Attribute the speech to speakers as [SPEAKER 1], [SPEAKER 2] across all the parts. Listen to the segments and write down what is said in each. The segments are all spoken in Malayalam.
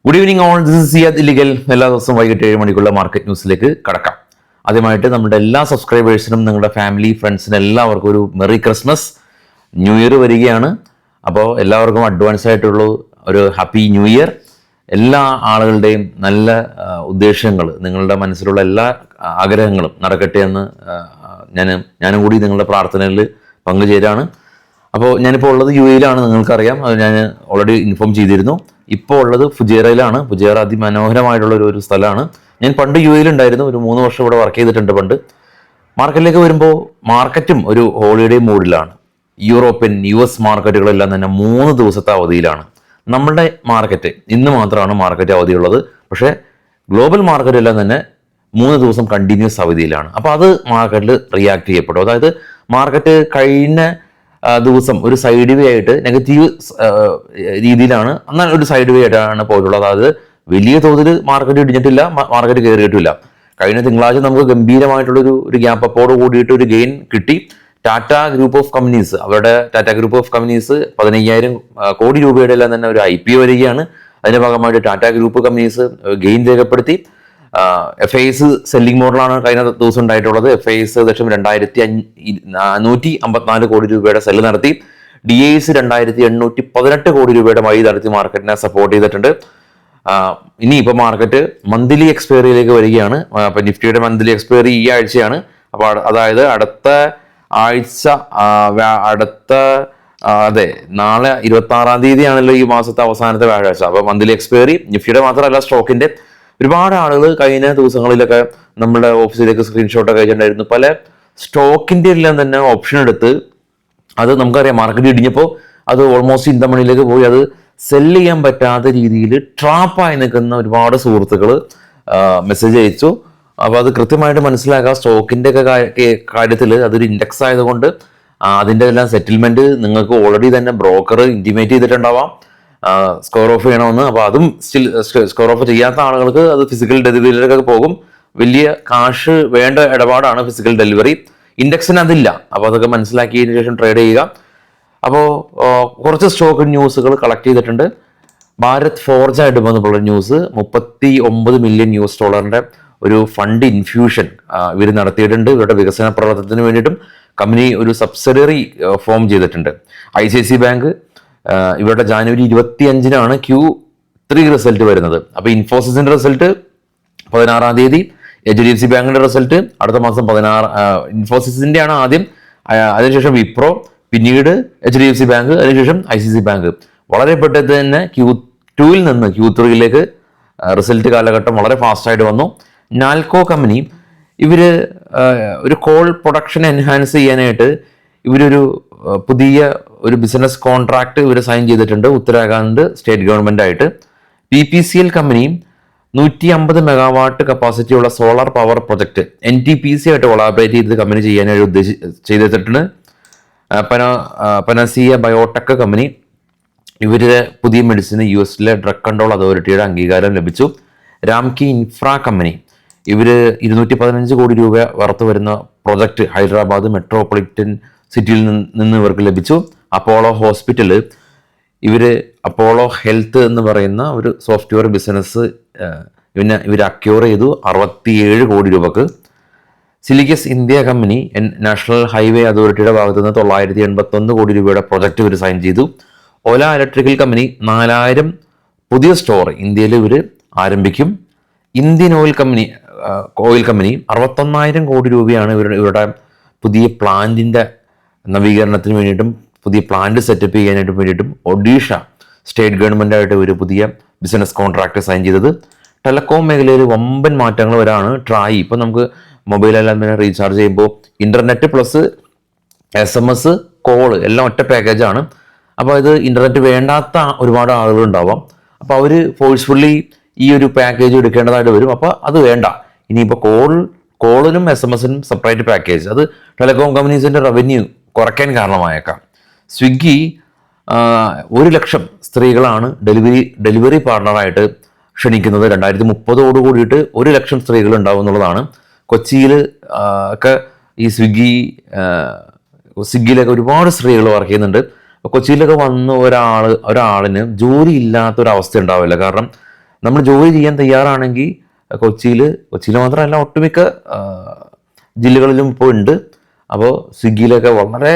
[SPEAKER 1] Good evening all, this is Siyad ഇല്ലിഗൽ. എല്ലാ ദിവസവും വൈകിട്ട് 7 മണിക്കുള്ള മാർക്കറ്റ് ന്യൂസിലേക്ക് കടക്കാം. ആദ്യമായിട്ട് നമ്മുടെ എല്ലാ സബ്സ്ക്രൈബേഴ്സിനും നിങ്ങളുടെ ഫാമിലി ഫ്രണ്ട്സിനും എല്ലാവർക്കും ഒരു മെറി ക്രിസ്മസ്, ന്യൂ ഇയർ വരികയാണ്. അപ്പോൾ എല്ലാവർക്കും അഡ്വാൻസ് ആയിട്ടുള്ള ഒരു ഹാപ്പി ന്യൂ ഇയർ. എല്ലാ ആളുകളുടെയും നല്ല ഉദ്ദേശങ്ങൾ, നിങ്ങളുടെ മനസ്സിലുള്ള എല്ലാ ആഗ്രഹങ്ങളും നടക്കട്ടെ എന്ന് ഞാനും കൂടി നിങ്ങളുടെ പ്രാർത്ഥനയിൽ പങ്കുചേരാണ്. അപ്പോൾ ഞാനിപ്പോൾ ഉള്ളത് UAE-യിലാണ്, നിങ്ങൾക്കറിയാം, അത് ഞാൻ ഓൾറെഡി ഇൻഫോം ചെയ്തിരുന്നു. ഇപ്പോൾ ഉള്ളത് ഫുജേറയിലാണ്. ഫുജേറ അതിമനോഹരമായിട്ടുള്ള ഒരു സ്ഥലമാണ്. ഞാൻ പണ്ട് UAE-യിൽ ഉണ്ടായിരുന്നു, ഒരു 3 വർഷം ഇവിടെ വർക്ക് ചെയ്തിട്ടുണ്ട് പണ്ട്. മാർക്കറ്റിലേക്ക് വരുമ്പോൾ മാർക്കറ്റും ഒരു ഹോളിഡേ മൂഡിലാണ്. യൂറോപ്യൻ US മാർക്കറ്റുകളെല്ലാം തന്നെ 3 ദിവസത്തെ അവധിയിലാണ്. നമ്മളുടെ മാർക്കറ്റ് ഇന്ന് മാത്രമാണ് മാർക്കറ്റ് അവധിയുള്ളത്. പക്ഷേ ഗ്ലോബൽ മാർക്കറ്റെല്ലാം തന്നെ 3 ദിവസം കണ്ടിന്യൂസ് അവധിയിലാണ്. അപ്പോൾ അത് മാർക്കറ്റിൽ റിയാക്ട് ചെയ്യപ്പെടും. അതായത് മാർക്കറ്റ് കഴിഞ്ഞ ദിവസം ഒരു സൈഡ് വേ ആയിട്ട് നെഗറ്റീവ് രീതിയിലാണ്, എന്നാൽ ഒരു സൈഡ് വേ ആയിട്ടാണ് പോയിട്ടുള്ളത്. അതായത് വലിയ തോതിൽ മാർക്കറ്റ് ഇടിഞ്ഞിട്ടില്ല, മാർക്കറ്റ് കയറിയിട്ടില്ല. കഴിഞ്ഞ തിങ്കളാഴ്ച നമുക്ക് ഗംഭീരമായിട്ടുള്ളൊരു ഗ്യാപ്പ് അപ്പോട് കൂടിയിട്ട് ഒരു ഗെയിൻ കിട്ടി. ടാറ്റ ഗ്രൂപ്പ് ഓഫ് കമ്പനീസ്, അവരുടെ ടാറ്റ ഗ്രൂപ്പ് ഓഫ് കമ്പനീസ് 15,000 കോടി രൂപയുടെ എല്ലാം തന്നെ ഒരു IPO വരികയാണ്. അതിന്റെ ഭാഗമായിട്ട് ടാറ്റ ഗ്രൂപ്പ് കമ്പനീസ് ഗെയിൻ രേഖപ്പെടുത്തി. FIS സെല്ലിംഗ് മോഡലാണ് കഴിഞ്ഞ ദിവസം ഉണ്ടായിട്ടുള്ളത്. FIS 2,154 കോടി രൂപയുടെ സെല്ല് നടത്തി. DIS 2,818 കോടി രൂപയുടെ വഴി നടത്തി മാർക്കറ്റിനെ സപ്പോർട്ട് ചെയ്തിട്ടുണ്ട്. ഇനി ഇപ്പോൾ മാർക്കറ്റ് മന്ത്ലി എക്സ്പയറിയിലേക്ക് വരികയാണ്. അപ്പൊ നിഫ്റ്റിയുടെ മന്ത്ലി എക്സ്പയറി ഈ ആഴ്ചയാണ്. അപ്പൊ അതായത് അടുത്ത ആഴ്ച അതെ, നാളെ 26-ാം തീയതിയാണല്ലോ ഈ മാസത്തെ അവസാനത്തെ വ്യാഴാഴ്ച. അപ്പൊ മന്ത്ലി എക്സ്പയറി നിഫ്റ്റിയുടെ മാത്രമല്ല, സ്റ്റോക്കിന്റെ ഒരുപാട് ആളുകൾ കഴിഞ്ഞ ദിവസങ്ങളിലൊക്കെ നമ്മുടെ ഓഫീസിലേക്ക് സ്ക്രീൻഷോട്ടൊക്കെ അയച്ചിട്ടുണ്ടായിരുന്നു. പല സ്റ്റോക്കിന്റെ എല്ലാം തന്നെ ഓപ്ഷൻ എടുത്ത്, അത് നമുക്കറിയാം മാർക്കറ്റ് ഇടിഞ്ഞപ്പോൾ അത് ഓൾമോസ്റ്റ് ഇന്തമണിയിലേക്ക് പോയി. അത് സെല്ല് ചെയ്യാൻ പറ്റാത്ത രീതിയിൽ ട്രാപ്പായി നിൽക്കുന്ന ഒരുപാട് സുഹൃത്തുക്കൾ മെസ്സേജ് അയച്ചു. അപ്പോൾ അത് കൃത്യമായിട്ട് മനസ്സിലാക്കുക. സ്റ്റോക്കിന്റെ ഒക്കെ കാര്യത്തിൽ അതൊരു ഇൻഡെക്സ് ആയതുകൊണ്ട് അതിൻ്റെ എല്ലാം സെറ്റിൽമെന്റ് നിങ്ങൾക്ക് ഓൾറെഡി തന്നെ ബ്രോക്കർ ഇന്റിമേറ്റ് ചെയ്തിട്ടുണ്ടാവാം സ്കോർ ഓഫ് ചെയ്യണമെന്ന്. അപ്പോൾ അതും സ്റ്റിൽ സ്കോർ ഓഫ് ചെയ്യാത്ത ആളുകൾക്ക് അത് ഫിസിക്കൽ ഡെലിവറിയിലൊക്കെ പോകും. വലിയ കാശ് വേണ്ട ഇടപാടാണ് ഫിസിക്കൽ ഡെലിവറി. ഇൻഡെക്സിന് അതില്ല. അപ്പോൾ അതൊക്കെ മനസ്സിലാക്കിയതിന് ശേഷം ട്രേഡ് ചെയ്യുക. അപ്പോൾ കുറച്ച് സ്റ്റോക്ക് ന്യൂസുകൾ കളക്ട് ചെയ്തിട്ടുണ്ട്. ഭാരത് ഫോർജായിട്ട് ബന്ധപ്പെട്ട ന്യൂസ്, $39 മില്യൺ ഒരു ഫണ്ട് ഇൻഫ്യൂഷൻ ഇവർ നടത്തിയിട്ടുണ്ട്. ഇവരുടെ വികസന പ്രവർത്തനത്തിന് വേണ്ടിയിട്ടും കമ്പനി ഒരു സബ്സിഡറി ഫോം ചെയ്തിട്ടുണ്ട്. ICICI ബാങ്ക് ഇവരുടെ ജാനുവരി 25-നാണ് Q3 റിസൾട്ട് വരുന്നത്. അപ്പോൾ ഇൻഫോസിസിന്റെ റിസൾട്ട് 16-ാം തീയതി, HDFC ബാങ്കിന്റെ റിസൾട്ട് അടുത്ത മാസം 16. ഇൻഫോസിസിന്റെ ആണ് ആദ്യം, അതിനുശേഷം വിപ്രോ, പിന്നീട് HDFC ബാങ്ക്, അതിനുശേഷം ICICI ബാങ്ക്. വളരെ പെട്ടെന്ന് തന്നെ Q2-ൽ നിന്ന് Q3-ലേക്ക് റിസൾട്ട് കാലഘട്ടം വളരെ ഫാസ്റ്റായിട്ട് വന്നു. നാൽക്കോ കമ്പനി ഇവര് ഒരു കോൾ പ്രൊഡക്ഷൻ എൻഹാൻസ് ചെയ്യാനായിട്ട് ഇവരൊരു പുതിയ ഒരു ബിസിനസ് കോൺട്രാക്ട് ഇവർ സൈൻ ചെയ്തിട്ടുണ്ട് ഉത്തരാഖണ്ഡ് സ്റ്റേറ്റ് ഗവൺമെന്റ് ആയിട്ട്. PPCL കമ്പനി 150 മെഗാവാട്ട് കപ്പാസിറ്റി ഉള്ള സോളാർ പവർ പ്രൊജക്ട് NTPC ആയിട്ട് കൊളാബറേറ്റ് ചെയ്ത് കമ്പനി ചെയ്യാനായിട്ട് ചെയ്തിട്ടുണ്ട്. പനസിയ ബയോടെക് കമ്പനി ഇവരുടെ പുതിയ മെഡിസിന് US-ലെ ഡ്രഗ് കൺട്രോൾ അതോറിറ്റിയുടെ അംഗീകാരം ലഭിച്ചു. രാംകി ഇൻഫ്ര കമ്പനി ഇവര് 215 കോടി രൂപ വർത്ത് വരുന്ന പ്രൊജക്ട് ഹൈദരാബാദ് മെട്രോപൊളിറ്റൻ സിറ്റിയിൽ നിന്ന് ഇവർക്ക് ലഭിച്ചു. അപ്പോളോ ഹോസ്പിറ്റല് അപ്പോളോ ഹെൽത്ത് എന്ന് പറയുന്ന ഒരു സോഫ്റ്റ്വെയർ ബിസിനസ് ഇവർ അക്യൂർ ചെയ്തു 67 കോടി രൂപക്ക്. സിലിക്കസ് ഇന്ത്യ കമ്പനി നാഷണൽ ഹൈവേ അതോറിറ്റിയുടെ ഭാഗത്തു നിന്ന് 981 കോടി രൂപയുടെ പ്രൊജക്ട് ഇവർ സൈൻ ചെയ്തു. ഓല ഇലക്ട്രിക്കൽ കമ്പനി 4000 പുതിയ സ്റ്റോർ ഇന്ത്യയിൽ ഇവർ ആരംഭിക്കും. ഇന്ത്യൻ ഓയിൽ കമ്പനി 61,000 കോടി രൂപയാണ് ഇവരുടെ പുതിയ പ്ലാന്റിന്റെ നവീകരണത്തിന് വേണ്ടിയിട്ടും പുതിയ പ്ലാന്റ് സെറ്റപ്പ് ചെയ്യാനായിട്ട് വേണ്ടിയിട്ടും ഒഡീഷ സ്റ്റേറ്റ് ഗവൺമെന്റായിട്ട് ഒരു പുതിയ ബിസിനസ് കോൺട്രാക്ട് സൈൻ ചെയ്തത്. ടെലികോം മേഖലയിൽ വമ്പൻ മാറ്റങ്ങൾ വരാണ്. ട്രായ് ഇപ്പം നമുക്ക് മൊബൈലെല്ലാം തന്നെ റീചാർജ് ചെയ്യുമ്പോൾ ഇന്റർനെറ്റ് പ്ലസ് SMS കോള് എല്ലാം ഒറ്റ പാക്കേജാണ്. അപ്പോൾ ഇത് ഇന്റർനെറ്റ് വേണ്ടാത്ത ഒരുപാട് ആളുകൾ ഉണ്ടാവാം. അപ്പോൾ അവർ ഫോഴ്സ്ഫുള്ളി ഈ ഒരു പാക്കേജ് എടുക്കേണ്ടതായിട്ട് വരും. അപ്പോൾ അത് വേണ്ട. ഇനിയിപ്പോൾ കോളിനും SMS-നും സെപ്പറേറ്റ് പാക്കേജ്, അത് ടെലികോം കമ്പനീസിന്റെ റവന്യൂ കുറയ്ക്കാൻ കാരണമായേക്കാം. സ്വിഗ്ഗി 1,00,000 സ്ത്രീകളാണ് ഡെലിവറി പാർട്ണറായിട്ട് ക്ഷണിക്കുന്നത്. 2030 കൂടിയിട്ട് 1,00,000 സ്ത്രീകൾ ഉണ്ടാവും എന്നുള്ളതാണ്. കൊച്ചിയിൽ ഒക്കെ ഈ സ്വിഗ്ഗിയിലൊക്കെ ഒരുപാട് സ്ത്രീകൾ വർക്ക് ചെയ്യുന്നുണ്ട്. കൊച്ചിയിലൊക്കെ വന്ന് ഒരാളിന് ജോലി ഇല്ലാത്തൊരവസ്ഥ ഉണ്ടാവില്ല. കാരണം നമ്മൾ ജോലി ചെയ്യാൻ തയ്യാറാണെങ്കിൽ കൊച്ചിയിൽ മാത്രമല്ല ഒട്ടുമിക്ക ജില്ലകളിലും ഇപ്പോൾ ഉണ്ട്. അപ്പോൾ സ്വിഗ്ഗിയിലൊക്കെ വളരെ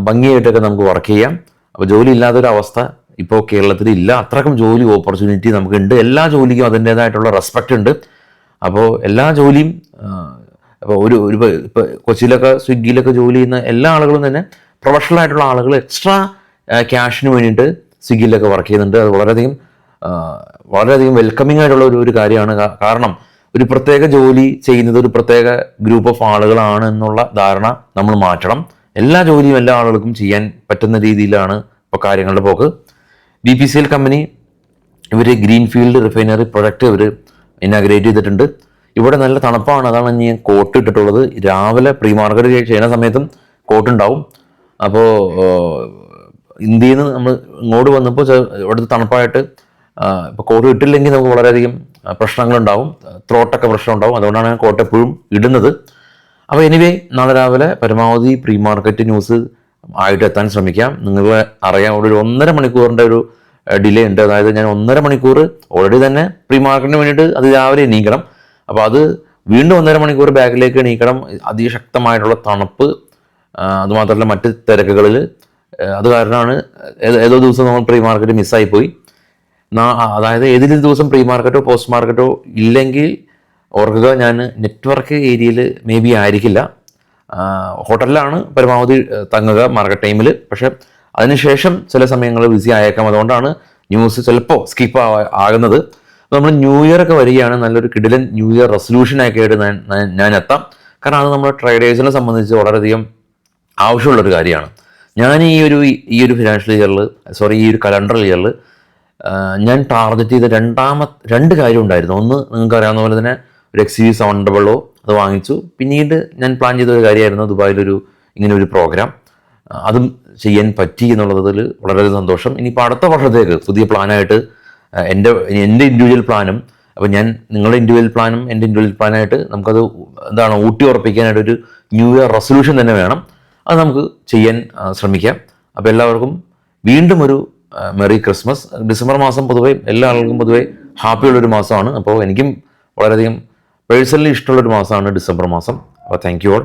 [SPEAKER 1] ഭംഗിയായിട്ടൊക്കെ നമുക്ക് വർക്ക് ചെയ്യാം. അപ്പോൾ ജോലി ഇല്ലാത്തൊരവസ്ഥ ഇപ്പോൾ കേരളത്തിൽ ഇല്ല. അത്രക്കും ജോലി ഓപ്പർച്യൂണിറ്റി നമുക്കുണ്ട്. എല്ലാ ജോലിക്കും അതിൻ്റേതായിട്ടുള്ള റെസ്പെക്റ്റ് ഉണ്ട്. അപ്പോൾ എല്ലാ ജോലിയും അപ്പോൾ ഇപ്പോൾ കൊച്ചിയിലൊക്കെ സ്വിഗ്ഗിയിലൊക്കെ ജോലി ചെയ്യുന്ന എല്ലാ ആളുകളും തന്നെ പ്രൊഫഷണൽ ആയിട്ടുള്ള ആളുകൾ എക്സ്ട്രാ ക്യാഷിന് വേണ്ടിയിട്ട് സ്വിഗ്ഗിയിലൊക്കെ വർക്ക് ചെയ്യുന്നുണ്ട്. അത് വളരെയധികം വെൽക്കമിങ് ആയിട്ടുള്ള ഒരു കാര്യമാണ്. കാരണം ഒരു പ്രത്യേക ജോലി ചെയ്യുന്നത് ഒരു പ്രത്യേക ഗ്രൂപ്പ് ഓഫ് ആളുകളാണ് എന്നുള്ള ധാരണ നമ്മൾ മാറ്റണം. എല്ലാ ജോലിയും എല്ലാ ആളുകൾക്കും ചെയ്യാൻ പറ്റുന്ന രീതിയിലാണ് ഇപ്പോൾ കാര്യങ്ങളുടെ പോക്ക്. BPCL കമ്പനി ഇവർ ഗ്രീൻഫീൽഡ് റിഫൈനറി പ്രൊജക്റ്റ് ഇവർ ഇനാഗ്രേറ്റ് ചെയ്തിട്ടുണ്ട്. ഇവിടെ നല്ല തണുപ്പാണ്. അതാണ് ഞാൻ കോട്ട് ഇട്ടിട്ടുള്ളത്. രാവിലെ പ്രീ മാർക്കറ്റ് ചെയ്യുന്ന സമയത്തും കോട്ടുണ്ടാവും. അപ്പോൾ ഇന്ത്യയിൽ നിന്ന് നമ്മൾ ഇങ്ങോട്ട് വന്നപ്പോൾ ഇവിടുത്തെ തണുപ്പായിട്ട് ഇപ്പോൾ കോട്ട് ഇട്ടില്ലെങ്കിൽ നമുക്ക് വളരെയധികം പ്രശ്നങ്ങളുണ്ടാവും. ത്രോട്ടൊക്കെ പ്രശ്നം ഉണ്ടാവും. അതുകൊണ്ടാണ് ഞാൻ കോട്ട് എപ്പോഴും ഇടുന്നത്. അപ്പോൾ എനിവേ നാളെ രാവിലെ പരമാവധി പ്രീ മാർക്കറ്റ് ന്യൂസ് ആയിട്ട് എത്താൻ ശ്രമിക്കാം. നിങ്ങൾ അറിയാം, ഒരു 1.5 മണിക്കൂറിൻ്റെ ഒരു ഡിലേ ഉണ്ട്. അതായത് ഞാൻ 1.5 മണിക്കൂർ ഓൾറെഡി തന്നെ പ്രീ മാർക്കറ്റിന് വേണ്ടിയിട്ട് അത് രാവിലെ എണീക്കണം. അപ്പോൾ അത് വീണ്ടും 1.5 മണിക്കൂർ ബാക്കിലേക്ക് എണീക്കണം. അതിശക്തമായിട്ടുള്ള തണുപ്പ്, അതുമാത്രമല്ല മറ്റ് തിരക്കുകളിൽ. അത് കാരണമാണ് ഏതോ ദിവസം നമ്മൾ പ്രീ മാർക്കറ്റ് മിസ്സായിപ്പോയി. അതായത് ഏതെങ്കിലും ദിവസം പ്രീ മാർക്കറ്റോ പോസ്റ്റ് മാർക്കറ്റോ ഇല്ലെങ്കിൽ ഓർക്കുക, ഞാൻ നെറ്റ്വർക്ക് ഏരിയയിൽ മേ ബി ആയിരിക്കില്ല. ഹോട്ടലിലാണ് പരമാവധി തങ്ങുക മാർക്കറ്റ് ടൈമിൽ. പക്ഷെ അതിനുശേഷം ചില സമയങ്ങൾ ബിസി ആയേക്കാം. അതുകൊണ്ടാണ് ന്യൂസ് ചിലപ്പോൾ സ്കിപ്പ് ആകുന്നത്. നമ്മൾ ന്യൂ ഇയർ ഒക്കെ വരികയാണ്. നല്ലൊരു കിടിലൻ ന്യൂ ഇയർ റെസൊല്യൂഷനൊക്കെ ആയിട്ട് ഞാൻ എത്താം. കാരണം അത് നമ്മുടെ ട്രേഡേഴ്സിനെ സംബന്ധിച്ച് വളരെയധികം ആവശ്യമുള്ളൊരു കാര്യമാണ്. ഞാൻ ഈ ഒരു ഫിനാൻഷ്യൽ ഇയറിൽ ഈ ഒരു കലണ്ടർ ഇയറിൽ ഞാൻ ടാർഗറ്റ് ചെയ്ത രണ്ട് കാര്യം ഉണ്ടായിരുന്നു. ഒന്ന്, നിങ്ങൾക്ക് അറിയാവുന്ന പോലെ തന്നെ ഒരു XUV 700 അത് വാങ്ങിച്ചു. പിന്നീട് ഞാൻ പ്ലാൻ ചെയ്ത ഒരു കാര്യമായിരുന്നു ദുബായിലൊരു ഇങ്ങനെ ഒരു പ്രോഗ്രാം. അതും ചെയ്യാൻ പറ്റി എന്നുള്ളതിൽ വളരെ സന്തോഷം. ഇനിയിപ്പോൾ അടുത്ത വർഷത്തേക്ക് പുതിയ പ്ലാനായിട്ട് എൻ്റെ ഇൻഡിവിജ്വൽ പ്ലാനും, അപ്പോൾ ഞാൻ നിങ്ങളുടെ ഇൻഡിവിജ്വൽ പ്ലാനും എൻ്റെ ഇൻഡിവിജ്വൽ പ്ലാനായിട്ട് നമുക്കത് ഊട്ടി ഉറപ്പിക്കാനായിട്ട് ഒരു ന്യൂ ഇയർ റെസൊല്യൂഷൻ തന്നെ വേണം. അത് നമുക്ക് ചെയ്യാൻ ശ്രമിക്കാം. അപ്പോൾ എല്ലാവർക്കും വീണ്ടും ഒരു മെറി ക്രിസ്മസ്. ഡിസംബർ മാസം പൊതുവെ എല്ലാ ആളുകൾക്കും പൊതുവെ ഹാപ്പിയുള്ളൊരു മാസമാണ്. അപ്പോൾ എനിക്കും വളരെയധികം പേഴ്സണലി ഇഷ്ടമുള്ളൊരു മാസമാണ് ഡിസംബർ മാസം. അപ്പോൾ താങ്ക് യു ഓൾ.